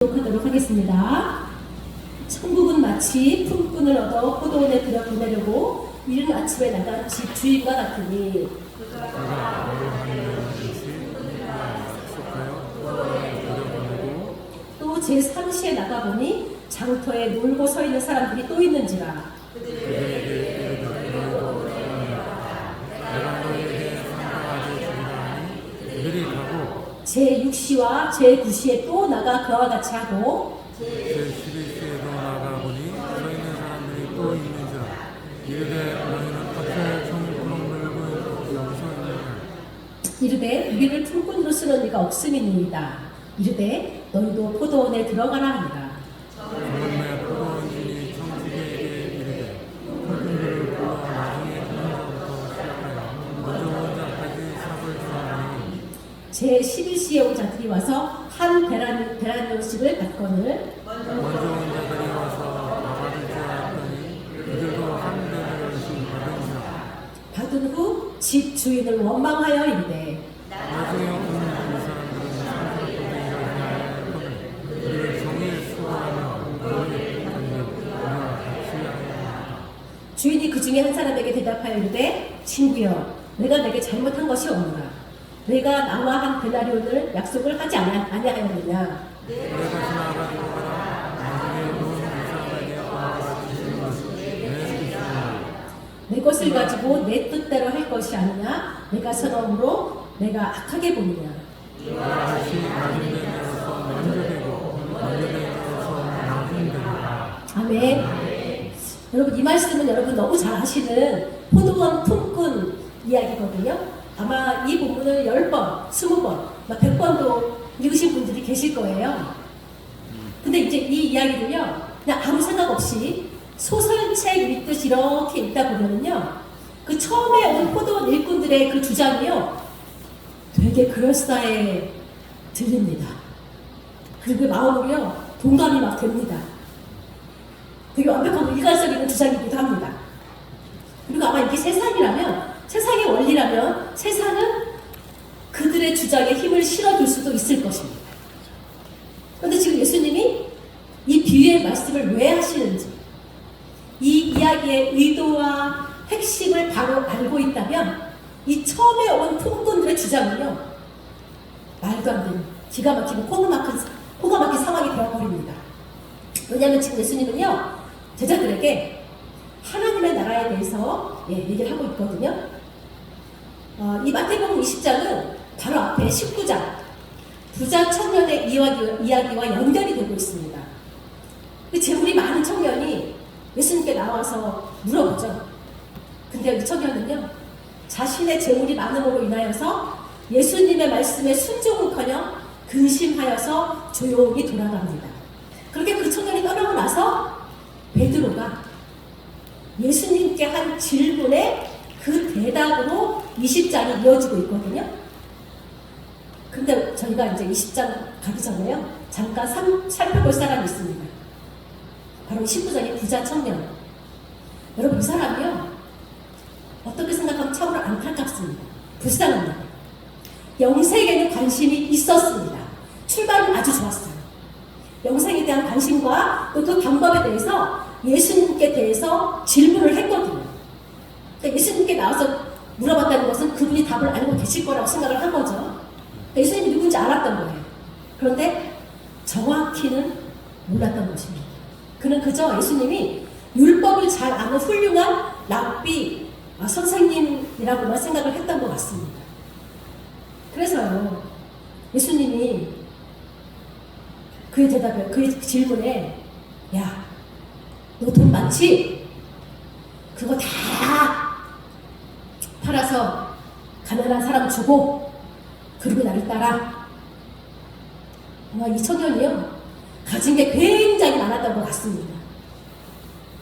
하도록 하겠습니다. 천국은 마치 품꾼을 얻어 포도원에 들여 보내려고 이른 아침에 나간 집 주인과 같으니 또 제3시에 나가보니 장터에 놀고 서 있는 사람들이 또 있는지라 제6시와 제9시에 또 나가 그와 같이 하고 제11시에도 나가보니 서 있는 사람들이 또 있는지라 이르되 너희는 어찌 성품을 물고 여기서 있느냐 이르되 우리를 품꾼으로 쓰는 이가 없음이니이다. 이르되 너희도 포도원에 들어가라 하니라. 정말 포도원주인이 청지기에게 이르되 품꾼들을 불러 나중에 혼자부터 시작하여 먼저 혼자까지 삽을 주하니 제11시에 온 자들이 와서 한 데나리온씩을 받거늘 먼저 온 자들이 와서 받을 줄 알았더니 그들도 한 데나리온씩 받은지라 받은 후 집 주인을 원망하여 이르되 나중에 오는 이 사람들은 상상법에 일하지 우리를 종일 수고하며 너희 우리와 같이 하였다. 주인이 그 중에 한 사람에게 대답하여 이르되 친구여 내가 내게 잘못한 것이 없노라. 내가 나와 한 데나리온을 약속을 하지 아니하였느냐. 내가 다시 나가지고 가라. 나중에 온 이 사람에게 와가지고 내 것을 가지고 내 뜻대로 할 것이 아니냐. 내가 선언으로 내가 악하게 보느냐. 내가 다시 낮은 데로서 먼저 되고 먼저 되로서 낮은 데로라. 아멘. 여러분 이 말씀은 여러분 너무 잘 아시는 포도원 품꾼 이야기거든요. 아마 이 본문을 10번, 20번, 100번도 읽으신 분들이 계실 거예요. 근데 이제 이 이야기를요, 그냥 아무 생각 없이 소설책 읽듯이 이렇게 읽다 보면은요, 그 처음에 온 포도원 일꾼들의 그 주장이요, 되게 그럴싸해 들립니다. 그리고 마음으로요, 동감이 막 됩니다. 되게 완벽하고 일관성 있는 주장이기도 합니다. 그리고 아마 이게 세상의 원리라면 세상은 그들의 주장에 힘을 실어줄 수도 있을 것입니다. 그런데 지금 예수님이 이 비유의 말씀을 왜 하시는지, 이 이야기의 의도와 핵심을 바로 알고 있다면 이 처음에 온 품꾼들의 주장은요, 말도 안 되는 기가 막히고 코가 막힌 상황이 되어버립니다. 왜냐하면 지금 예수님은요, 제자들에게 하나님의 나라에 대해서 얘기를 하고 있거든요. 이 마태복음 20장은 바로 앞에 19장 부자 청년의 이야기와 연결이 되고 있습니다. 그 재물이 많은 청년이 예수님께 나와서 물어보죠. 근데 이 청년은요, 자신의 재물이 많음으로 인하여서 예수님의 말씀에 순종은커녕 근심하여서 조용히 돌아갑니다. 그렇게 그 청년이 떠나고 나서 베드로가 예수님께 한 질문에 그 대답으로 20장이 이어지고 있거든요. 근데 저희가 이제 20장 가기 전에요, 잠깐 살펴볼 사람이 있습니다. 바로 19장의 부자 청년. 여러분, 이 사람이요, 어떻게 생각하면 참으로 안타깝습니다. 불쌍합니다. 영생에는 관심이 있었습니다. 출발은 아주 좋았어요. 영생에 대한 관심과 또 그 방법에 대해서 예수님께 대해서 질문을 했거든요. 그러니까 예수님께 나와서 물어봤다는 것은 그분이 답을 알고 계실 거라고 생각을 한 거죠. 그러니까 예수님이 누군지 알았던 거예요. 그런데 정확히는 몰랐던 것입니다. 그는 그저 예수님이 율법을 잘 아는 훌륭한 랍비 선생님이라고만 생각을 했던 것 같습니다. 그래서요, 예수님이 그의 대답에, 그의 질문에, 야, 너 돈 많지? 그거 다 팔아서 가난한 사람 주고 그리고 나를 따라. 아마 이 청년이요, 가진 게 굉장히 많았던 것 같습니다.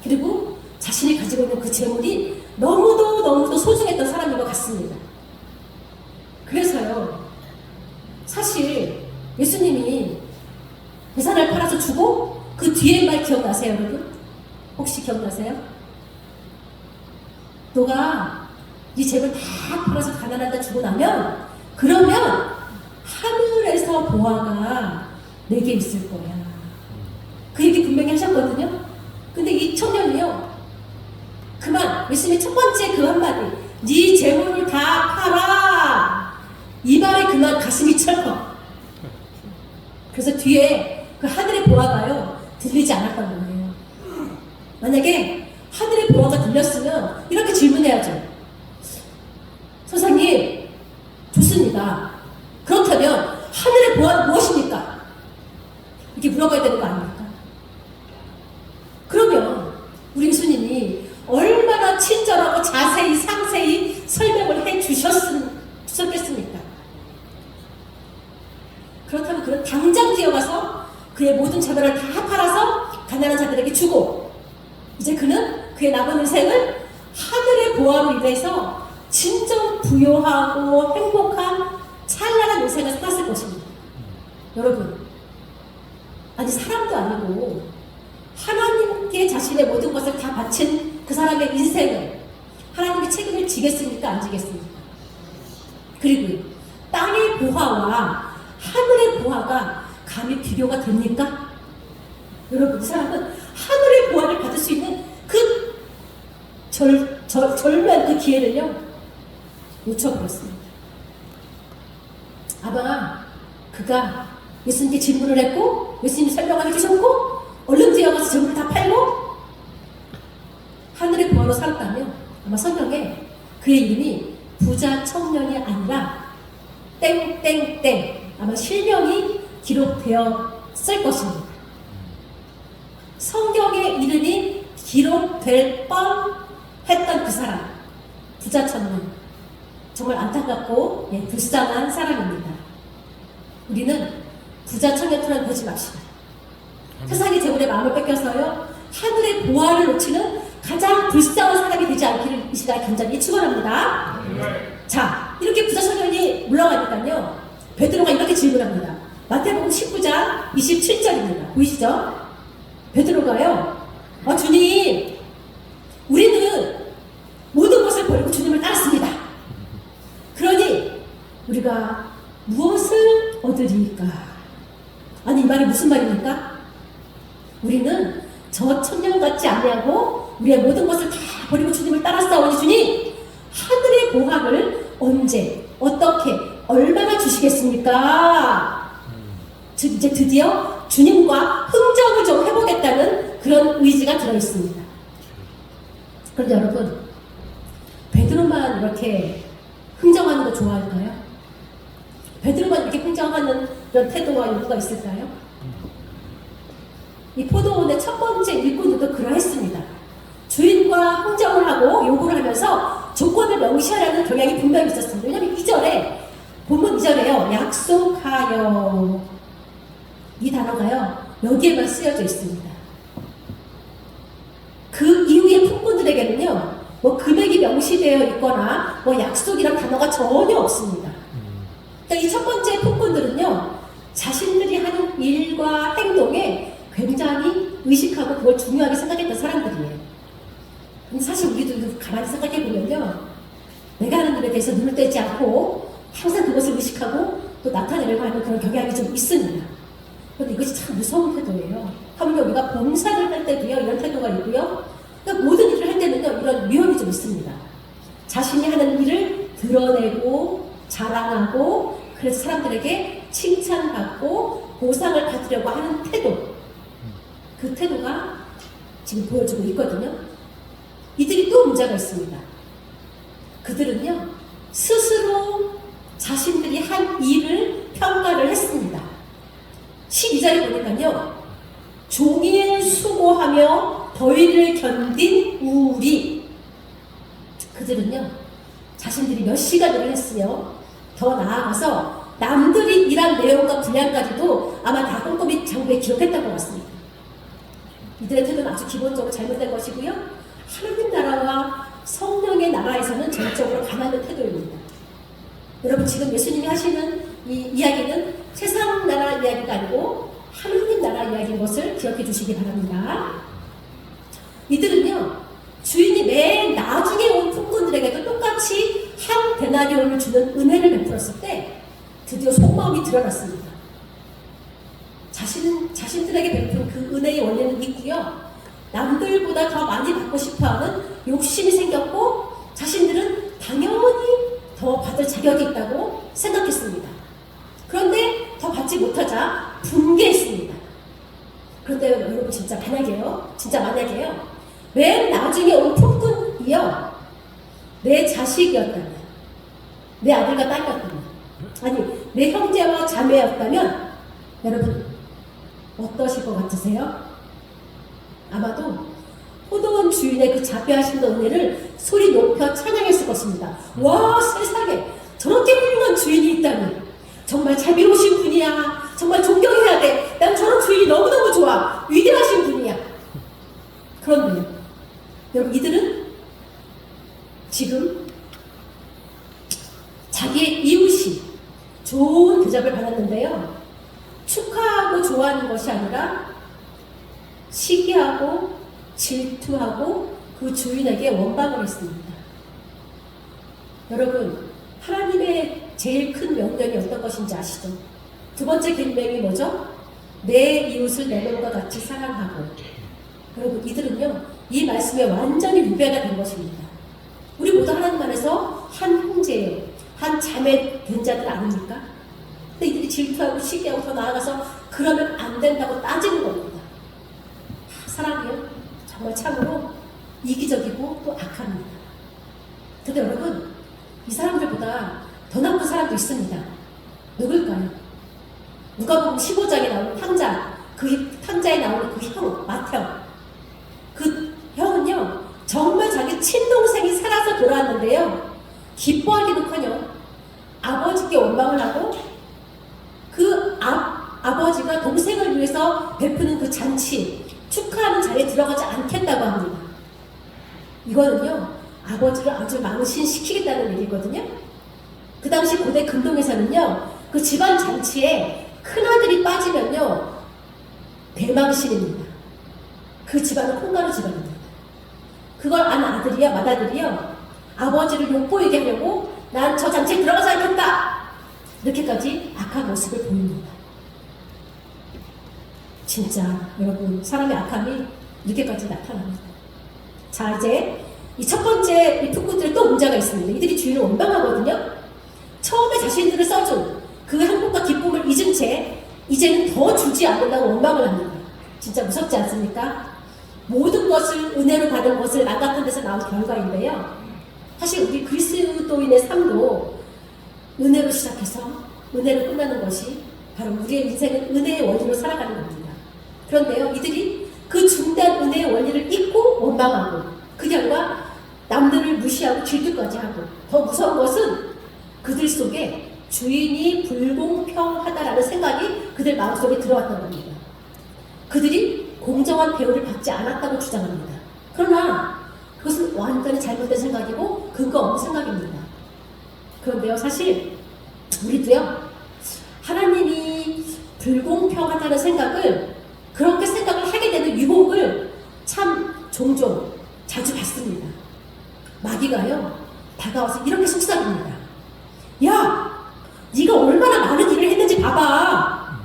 그리고 자신이 가지고 있는 그 재물이 너무도 소중했던 사람인 것 같습니다. 그래서요, 사실 예수님이 배산을 팔아서 주고 그 뒤에 말 기억나세요, 여러분? 혹시 기억나세요? 너가 네 재물 다 팔아서 가난한데 주고 나면 그러면 하늘에서 보아가 내게 있을 거야. 얘기하셨거든요. 근데 이 청년이요, 그만, 예수님의 첫 번째 그 한마디, 네 재물을 다 팔아, 이 말에 그만 가슴이 철컥. 그래서 뒤에 그 하늘의 보화가요 들리지 않았던 거예요. 만약에 하늘의 보화가 들렸으면 이렇게 질문해야죠. 선생님, 좋습니다. 그렇다면 하늘의 보화는 무엇입니까? 이렇게 물어봐야 되는 거 아닙니까? 그러면 우리 예수님이 얼마나 친절하고 자세히 상세히 설명을 해 주셨겠습니까? 그렇다면 그는 당장 뛰어가서 그의 모든 재물을 다 팔아서 가난한 자들에게 주고, 이제 그는 그의 남은 인생을 하늘의 보화로 인해서 진정 부요하고 행복한 찬란한 인생을 살았을 것입니다. 여러분, 아니 사람도 아니고 하나님께 자신의 모든 것을 다 바친 그 사람의 인생을 하나님이 책임을 지겠습니까? 안 지겠습니까? 그리고 땅의 보화와 하늘의 보화가 감히 비교가 됩니까? 여러분, 이 사람은 하늘의 보화를 받을 수 있는 그 절묘한 그 기회를요 놓쳐버렸습니다. 아마 그가 예수님께 질문을 했고 예수님이 설명을 해주셨고 얼른 뛰어가서 재물을 다 팔고 하늘의 보화로 살았다면 아마 성경에 그의 이름이 부자 청년이 아니라 땡땡땡 아마 실명이 기록되었을 것입니다. 성경의 이름이 기록될 뻔했던 그 사람, 부자 청년, 정말 안타깝고 불쌍한 사람입니다. 우리는 부자 청년처럼 보지 맙시다. 세상의 재물에 마음을 뺏겨서요 하늘의 보화를 놓치는 가장 불쌍한 사람이 되지 않기를 이 시간에 간절히 축원합니다. 자, 이렇게 부자 청년이 물러가니까요 베드로가 이렇게 질문합니다. 마태복음 19장 27절입니다. 보이시죠? 베드로가요, 주님, 우리는 모든 것을 버리고 주님을 따랐습니다. 그러니 우리가 무엇을 얻으리까? 아니, 이 말이 무슨 말입니까? 우리는 저 청년 같지 아니하고 우리의 모든 것을 다 버리고 주님을 따랐사오니 주님, 하늘의 보화를 언제, 어떻게, 얼마나 주시겠습니까? 즉 이제 드디어 주님과 흥정을 좀 해보겠다는 그런 의지가 들어있습니다. 그런데 여러분, 베드로만 이렇게 흥정하는 거 좋아할까요? 베드로만 이렇게 흥정하는 그런 태도와 요구가 있을까요? 이 포도원의 첫 번째 일꾼들도 그러했습니다. 주인과 흥정을 하고 요구를 하면서 조건을 명시하려는 경향이 분명히 있었습니다. 왜냐하면 2절에 본문 2절에요 약속하여, 이 단어가요 여기에만 쓰여져 있습니다. 그 이후의 품꾼들에게는요 뭐 금액이 명시되어 있거나 뭐 약속이란 단어가 전혀 없습니다. 그러니까 이 첫 번째 품꾼들은요 자신들이 하는 일과 행동에 굉장히 의식하고 그걸 중요하게 생각했던 사람들이에요. 근데 사실 우리도 가만히 생각해 보면요 내가 하는 일에 대해서 눈을 떼지 않고 항상 그것을 의식하고 또 나타내려고 하는 그런 경향이 좀 있습니다. 그런데 이것이 참 무서운 태도예요. 하물며 우리가 봉사를 할 때도요 이런 태도가 있고요. 그러니까 모든 일을 할 때는요 이런 위험이 좀 있습니다. 자신이 하는 일을 드러내고 자랑하고 그래서 사람들에게 칭찬받고 보상을 받으려고 하는 태도, 그 태도가 지금 보여주고 있거든요. 이들이 또 문제가 있습니다. 그들은요 스스로 자신들이 한 일을 평가를 했습니다. 12절에 보니까요 종일 수고하며 더위를 견딘 우리, 그들은요 자신들이 몇 시간을 했으며 더 나아가서 남들이 일한 내용과 분량까지도 아마 다 꼼꼼히 장부에 기록했던 것 같습니다. 이들의 태도는 아주 기본적으로 잘못된 것이고요 하나님 나라와 성령의 나라에서는 전적으로 가난한 태도입니다. 여러분, 지금 예수님이 하시는 이 이야기는 세상 나라 이야기가 아니고 하나님 나라 이야기인 것을 기억해 주시기 바랍니다. 이들은요 주인이 맨 나중에 온 품꾼들에게도 똑같이 한 데나리온을 주는 은혜를 베풀었을 때 드디어 속마음이 드러났습니다. 자신이 자신들에게 베푼 그 은혜의 원리는 있고요. 남들보다 더 많이 받고 싶어하는 욕심이 생겼고 자신들은 당연히 더 받을 자격이 있다고 생각했습니다. 그런데 더 받지 못하자 분개했습니다. 그런데 여러분 진짜 만약에요. 맨 나중에 온 품꾼이요. 내 자식이었다면, 내 아들과 딸이었다면, 아니 내 형제와 자매였다면 여러분 어떠실 것 같으세요? 아마도 포도원 주인의 그 자비하신 은혜를 소리 높여 찬양했을 것입니다. 와, 세상에 저렇게 훌륭한 주인이 있다니, 정말 자비로우신 분이야, 정말 존경해야 돼, 난 저런 주인이 너무너무 좋아, 위대하신 분이야. 그런데 여러분 이들은 지금 자기의 이웃이 좋은 대접을 받았는데요, 축하하고 좋아하는 것이 아니라 시기하고 질투하고 그 주인에게 원망을 했습니다. 여러분, 하나님의 제일 큰 명령이 어떤 것인지 아시죠? 두 번째 계명이 뭐죠? 내 이웃을 내 몸과 같이 사랑하고. 여러분, 이들은요 이 말씀에 완전히 위배가 된 것입니다. 우리 모두 하나님 안에서 한 형제예요, 한 자매 된 자들 아닙니까? 근데 이들이 질투하고 시기하고 더 나아가서 그러면 안 된다고 따지는 겁니다. 사람이요 정말 참으로 이기적이고 또 악합니다. 근데 여러분, 이 사람들보다 더 나쁜 사람도 있습니다. 누굴까요? 누가복음 15장에 나오는 탕자, 그 탕자에 나오는 그 형, 맏형. 그 형은요 정말 자기 친동생이 살아서 돌아왔는데요, 기뻐하기는커녕 아버지께 원망을 하고 그 아버지가 동생을 위해서 베푸는 그 잔치, 축하하는 자리에 들어가지 않겠다고 합니다. 이거는요 아버지를 아주 망신시키겠다는 얘기거든요. 그 당시 고대 근동에서는요 그 집안 잔치에 큰아들이 빠지면요 대망신입니다. 그 집안은 콩가루 집안입니다. 그걸 안 아들이야 맏아들이요 아버지를 욕보이게 하려고 난 저 잔치에 들어가지 않겠다, 이렇게까지 악한 모습을 보입니다. 진짜 여러분, 사람의 악함이 이렇게까지 나타납니다. 자, 이제 이 첫 번째 이 품꾼들은 또 문제가 있습니다. 이들이 주인을 원망하거든요. 처음에 자신들을 써준 그 행복과 기쁨을 잊은 채 이제는 더 주지 않는다고 원망을 합니다. 진짜 무섭지 않습니까? 모든 것을 은혜로 받은 것을 망각한 데서 나온 결과인데요. 사실 우리 그리스도인의 삶도 은혜로 시작해서 은혜로 끝나는 것이 바로 우리의 인생은 은혜의 원리로 살아가는 겁니다. 그런데요, 이들이 그 중대한 은혜의 원리를 잊고 원망하고 그 결과 남들을 무시하고 질투까지 하고, 더 무서운 것은 그들 속에 주인이 불공평하다라는 생각이 그들 마음속에 들어왔던 겁니다. 그들이 공정한 대우를 받지 않았다고 주장합니다. 그러나 그것은 완전히 잘못된 생각이고 근거 없는 생각입니다. 그런데요, 사실 우리도요 하나님이 불공평하다는 생각을, 그렇게 생각을 하게 되는 유혹을 참 종종 자주 받습니다. 마귀가요 다가와서 이렇게 속삭입니다. 야, 네가 얼마나 많은 일을 했는지 봐봐.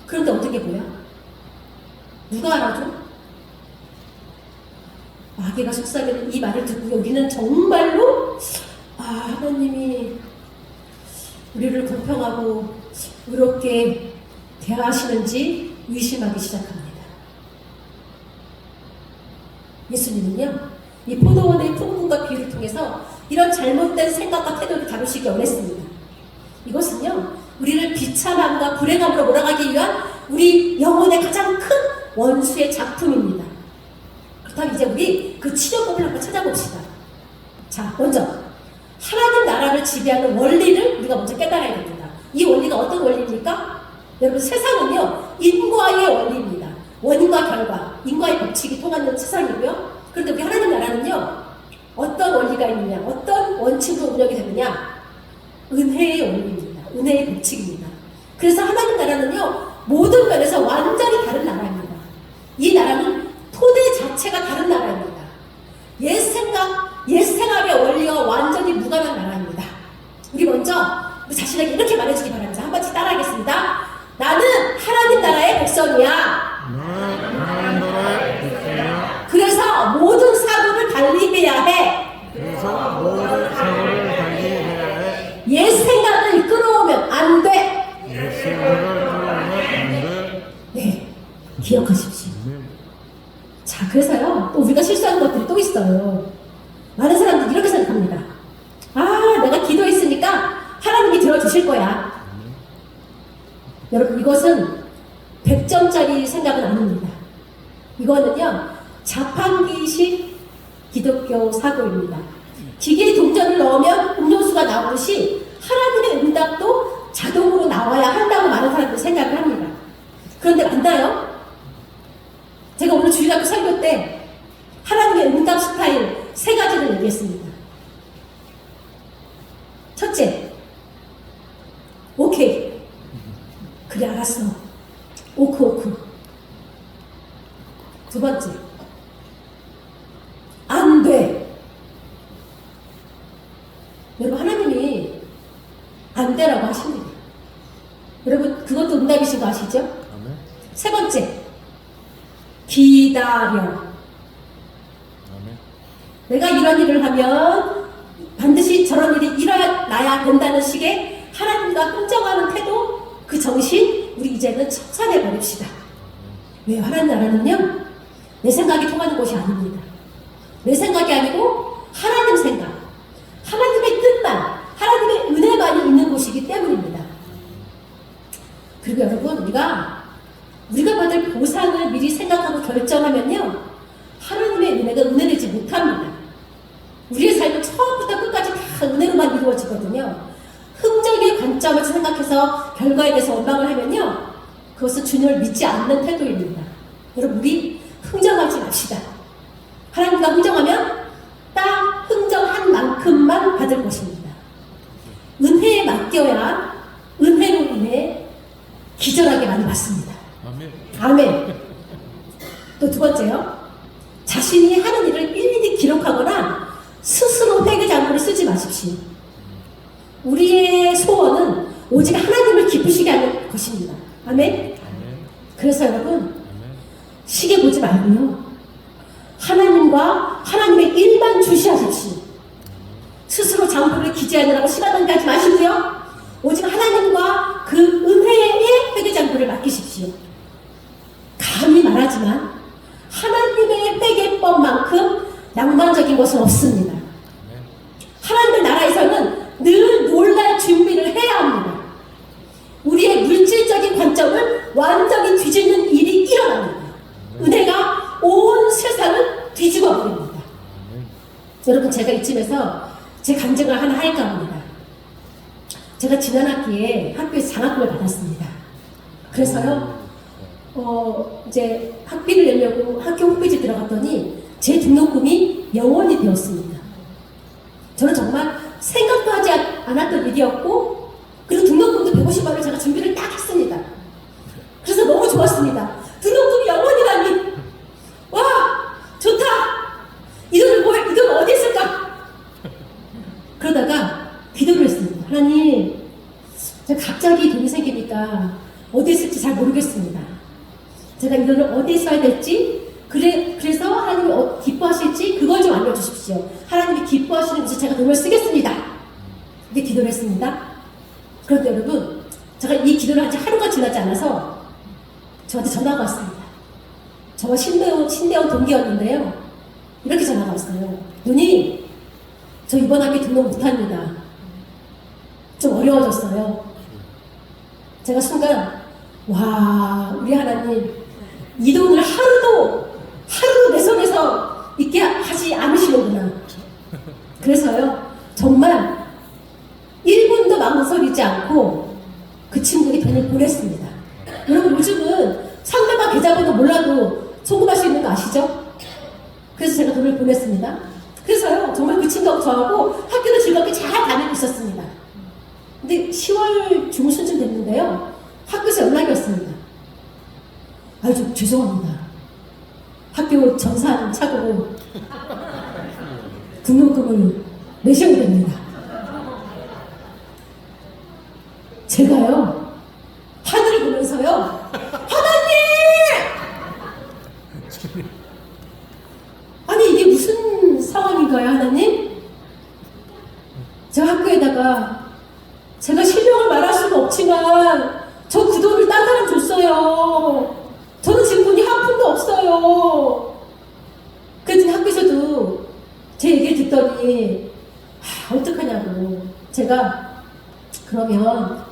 그런데 어떻게 보여? 누가 알아줘? 마귀가 속삭이는 이 말을 듣고 우리는 정말로 하나님이 우리를 공평하고 의롭게 대하시는지 의심하기 시작합니다. 예수님은요 이 포도원의 품꾼과 비유를 통해서 이런 잘못된 생각과 태도를 다루시기 원했습니다. 이것은요 우리를 비참함과 불행함으로 몰아가기 위한 우리 영혼의 가장 큰 원수의 작품입니다. 그렇다면 이제 우리 그 치료법을 한번 찾아봅시다. 자, 먼저 하나님 나라를 지배하는 원리를 우리가 먼저 깨달아야 됩니다. 이 원리가 어떤 원리입니까? 여러분, 세상은요 인과의 원리입니다. 원인과 결과, 인과의 법칙이 통하는 세상이고요. 그런데 우리 하나님 나라는요 어떤 원리가 있느냐, 어떤 원칙으로 운영이 되느냐? 은혜의 원리입니다. 은혜의 법칙입니다. 그래서 하나님 나라는요 모든 면에서 완전히 다른 나라입니다. 이 나라는 토대 자체가 다른 나라입니다. 옛 생각, 옛 생활의 원리와 완전히 무관한 나라입니다. 우리 먼저 우리 자신에게 이렇게 말해주기 바랍니다. 한 번씩 따라하겠습니다. 나는 하나님 나라의 백성이다. 기억하십시오. 아멘. 자, 그래서요, 또 우리가 실수하는 것들이 또 있어요. 많은 사람들이 이렇게 생각합니다. 아, 내가 기도했으니까 하나님이 들어주실 거야. 여러분, 이것은 100점짜리 생각은 아닙니다. 이거는요, 자판기식 기독교 사고입니다. 기계에 동전을 넣으면 음료수가 나오듯이 하나님의 응답도 자동으로 나와야 한다고 많은 사람들이 생각을 합니다. 그런데 맞나요? 제가 오늘 주일학교 설교 때 하나님의 응답 스타일 3가지를 얘기했습니다. 첫째, 오케이. 그래, 알았어. 오크. 두 번째, 안 돼. 여러분, 하나님이 안 되라고 하십니다. 여러분, 그것도 응답이신 거 아시죠? 아멘. 세 번째, 기다려. 아멘. 내가 이런 일을 하면 반드시 저런 일이 일어나야 된다는 식의 하나님과 흥정하는 태도, 그 정신, 우리 이제는 청산해 버립시다. 왜? 하나님 나라는요, 내 생각이 통하는 곳이 아닙니다. 내 생각이 아니고 하나님 생각, 하나님의 뜻만, 하나님의 은혜만이 있는 곳이기 때문입니다. 그리고 여러분, 우리가 받을 보상을 미리 생각하고 결정하면요, 하나님의 은혜가 은혜되지 못합니다. 우리의 삶은 처음부터 끝까지 다 은혜로만 이루어지거든요. 흥정의 관점에서 생각해서 결과에 대해서 원망을 하면요, 그것은 주님을 믿지 않는 태도입니다. 여러분, 우리 흥정하지 맙시다. 하나님과 흥정하면 딱 흥정한 만큼만 받을 것입니다. 은혜에 맡겨야 은혜로 인해 기절하게 많이 받습니다. 아멘. 아멘. 또 두 번째요, 자신이 하는 일을 일일이 기록하거나 스스로 회개장구를 쓰지 마십시오. 우리의 소원은 오직 하나님을 기쁘시게 하는 것입니다. 아멘. 아멘. 그래서 여러분, 아멘. 시계 보지 말고요, 하나님과 하나님의 일만 주시하십시오. 스스로 장부를 기재하느라고 시간 낭비하지 마시고요, 오직 하나님과 그 은혜의 회개장부를 맡기십시오. 감히 말하지만 하나님의 회개법만큼 낭만적인 것은 없습니다. 하나님의 나라에서는 늘 놀랄 준비를 해야 합니다. 우리의 물질적인 관점을 완전히 뒤집는 일이 일어납니다. 은혜가 온 세상을 뒤집어 버립니다. 여러분, 제가 이쯤에서 제 간증을 하나 할까 합니다. 제가 지난 학기에 학교에서 장학금을 받았습니다. 그래서요, 이제 학비를 내려고 학교 홈페이지 들어갔더니 제 등록금이 0원이 되었습니다. 저는 정말 생각도 하지 않았던 일이었고, 그리고 등록금도 150원을 제가 준비를 딱 했습니다. 그래서 너무 좋았습니다. 등록금이 0원이라니! 와! 좋다! 이 돈 어디 있을까? 그러다가 기도를 했습니다. 하나님, 제가 갑자기 돈이 생기니까 어디 있을지 잘 모르겠습니다. 제가 이 돈을 어디에 써야 될지, 그래서 하나님이 기뻐하실지 그걸 좀 알려주십시오. 하나님이 기뻐하시는 곳에 제가 돈을 쓰겠습니다. 이렇게 기도를 했습니다. 그런데 여러분, 제가 이 기도를 한 지 하루가 지나지 않아서 저한테 전화가 왔습니다. 저와 신대원 동기였는데요, 이렇게 전화가 왔어요. 누님, 저 이번 학기 등록 못합니다. 좀 어려워졌어요. 제가 순간, 와, 우리 하나님 이 돈을 하루도 내 손에서 있게 하지 않으시는구나. 그래서요, 정말 1분도 망설이지 않고 그 친구에게 돈을 보냈습니다. 여러분, 요즘은 상대방 계좌번호 몰라도 송금할 수 있는 거 아시죠? 그래서 제가 돈을 보냈습니다. 그래서요, 정말 그 친구하고 저하고 학교를 즐겁게 잘 다니고 있었습니다. 근데 10월 중순쯤 됐는데요, 학교에서 연락이 왔습니다. 아주 죄송합니다. 학교 전산 착오로 등록금을 내셔야 됩니다. 제가요, 하늘을 보면서요, 하나님! 아니, 이게 무슨 상황인가요, 하나님? 제가 학교에다가 제가 실명을 말할 수는 없지만 저 그 돈을 딴 사람 줬어요. 저는 지금 돈 없어요. 그랬더니 학교에서도 제 얘기를 듣더니 어떡하냐고. 제가 그러면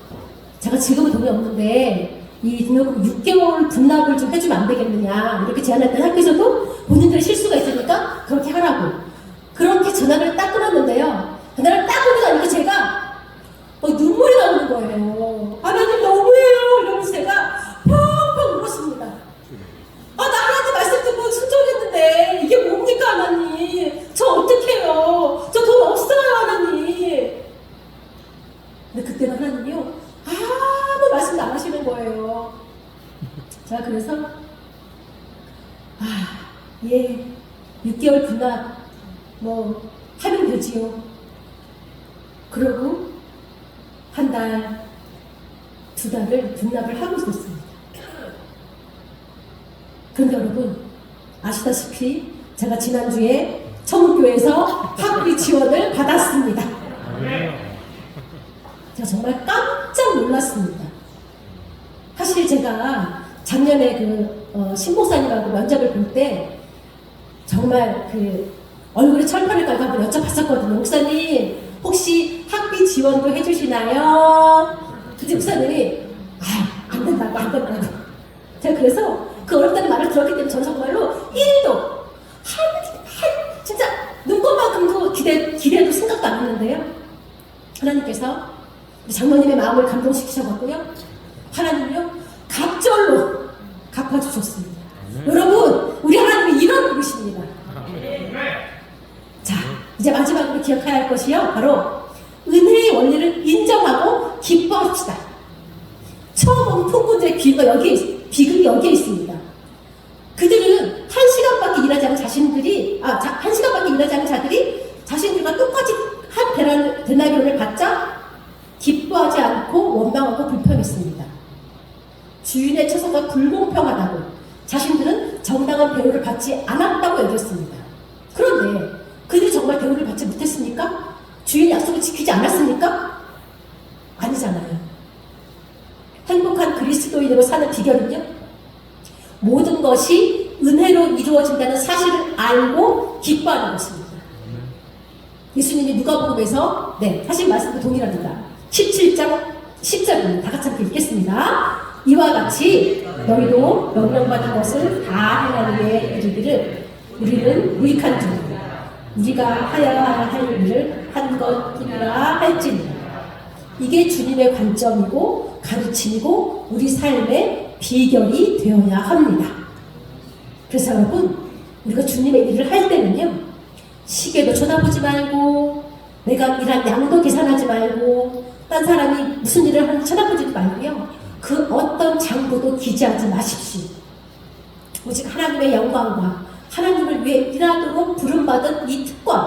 제가 지금은 돈이 없는데 이 등록금 6개월 분납을 좀 해주면 안 되겠느냐 이렇게 제안했더니 학교에서도 본인들의 실수가 있으니까 그렇게 하라고 그렇게 전화를 딱 끊었는데요. 그날을 딱 끊고 나니까 제가 눈물이 나오는 거예요. 하나님 너무해요 이러면서 제가 펑펑 울었습니다. 나 하나님 말씀 듣고 순종했는데 이게 뭡니까 하나님. 저 어떡해요. 저 돈 없어요 하나님. 근데 그때는 하나님이요 아무 말씀도 안 하시는 거예요. 제가 그래서 예 6개월 분납 뭐 하면 되지요. 그러고 한 달, 두 달을 분납을 하고 있었습니다. 그런데 여러분 아시다시피 제가 지난주에 청국교회에서 학비 지원을 받았습니다. 제가 정말 깜짝 놀랐습니다. 사실 제가 작년에 신목사님하고 면접을 볼 때 정말 얼굴에 철판을 깔고 한번 여쭤봤었거든요. 목사님 혹시 학비 지원도 해주시나요? 근데 목사님이 안 된다고. 제가 그래서 그 어렵다는 말을 들었기 때문에 저는 정말로 1도 진짜 눈꽃만큼도 기대도 생각도 안 했는데요. 하나님께서 우리 장로님의 마음을 감동시키셔갖고요. 하나님이요 갑절로 갚아주셨습니다. 여러분 우리 하나님이 이런 분이십니다. 자 이제 마지막으로 기억해야 할 것이요 바로 은혜의 원리를 인정하고 기뻐합시다. 처음 온 풍부들의 비극이 여기에 있습니다. 그들은 1시간밖에 일하지 않은 자신들이 1시간밖에 일하지 않은 자들이 자신들과 똑같이 한 데나리온을 받자 기뻐하지 않고 원망하고 불평했습니다. 주인의 처사가 불공평하다고 자신들은 정당한 대우를 받지 않았다고 여겼습니다. 그런데 그들이 정말 대우를 받지 못했습니까? 주인의 약속을 지키지 않았습니까? 아니잖아요. 행복한 그리스도인으로 사는 비결은요? 모든 것이 은혜로 이루어진다는 사실을 알고 기뻐하는 것입니다. 예수님이 누가복음에서 사실 말씀도 동일합니다. 17장 10절입니다. 다 같이 함께 읽겠습니다. 이와 같이 너희도 명령받은 것을 다 행하기에 이르기를 우리는 무익한 줄 우리가 하여야 할 일을 한 것이라 할지니 이게 주님의 관점이고 가르침이고 우리 삶의 비결이 되어야 합니다. 그래서 여러분 우리가 주님의 일을 할 때는요 시계도 쳐다보지 말고 내가 일한 양도 계산하지 말고 딴 사람이 무슨 일을 하는지 쳐다보지도 말고요 그 어떤 장부도 기재하지 마십시오. 오직 하나님의 영광과 하나님을 위해 일하도록 부름받은 이 특권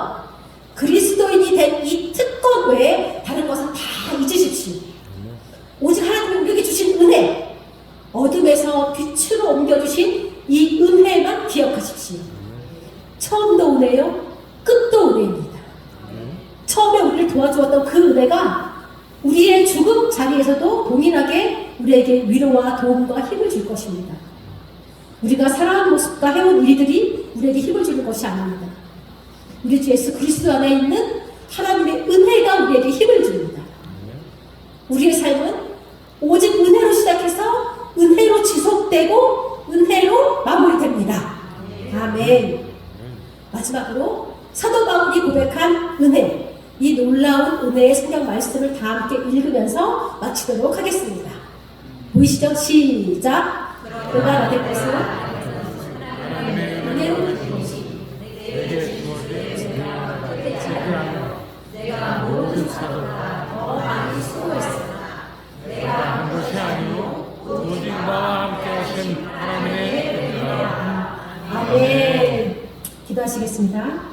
그리스도인이 된 이 특권 외에 다른 것은 다 잊으십시오. 오직 하나님이 우리에게 주신 은혜 어둠에서 빛으로 옮겨주신 이 은혜만 기억하십시오. 처음도 은혜요 끝도 은혜입니다. 처음에 우리를 도와주었던 그 은혜가 우리의 죽음 자리에서도 동일하게 우리에게 위로와 도움과 힘을 줄 것입니다. 우리가 살아온 모습과 해온 일들이 우리에게 힘을 주는 것이 아닙니다. 우리 주 예수 그리스도 안에 있는 하나님의 은혜가 우리에게 힘을 줍니다. 우리의 삶은 오직 은혜로 시작해서 은혜로 지속되고 은혜로 마무리됩니다. 아멘. 마지막으로 사도 바울이 고백한 은혜, 이 놀라운 은혜의 성경 말씀을 다 함께 읽으면서 마치도록 하겠습니다. 보이시죠? 시작. 너가 나될 것은 은혜로 내가 모든 사도가 더 많이 수고했으나 내가 한 것이 아니요 오직 나와 함께 하신 하나님의 아멘. 기도하시겠습니다.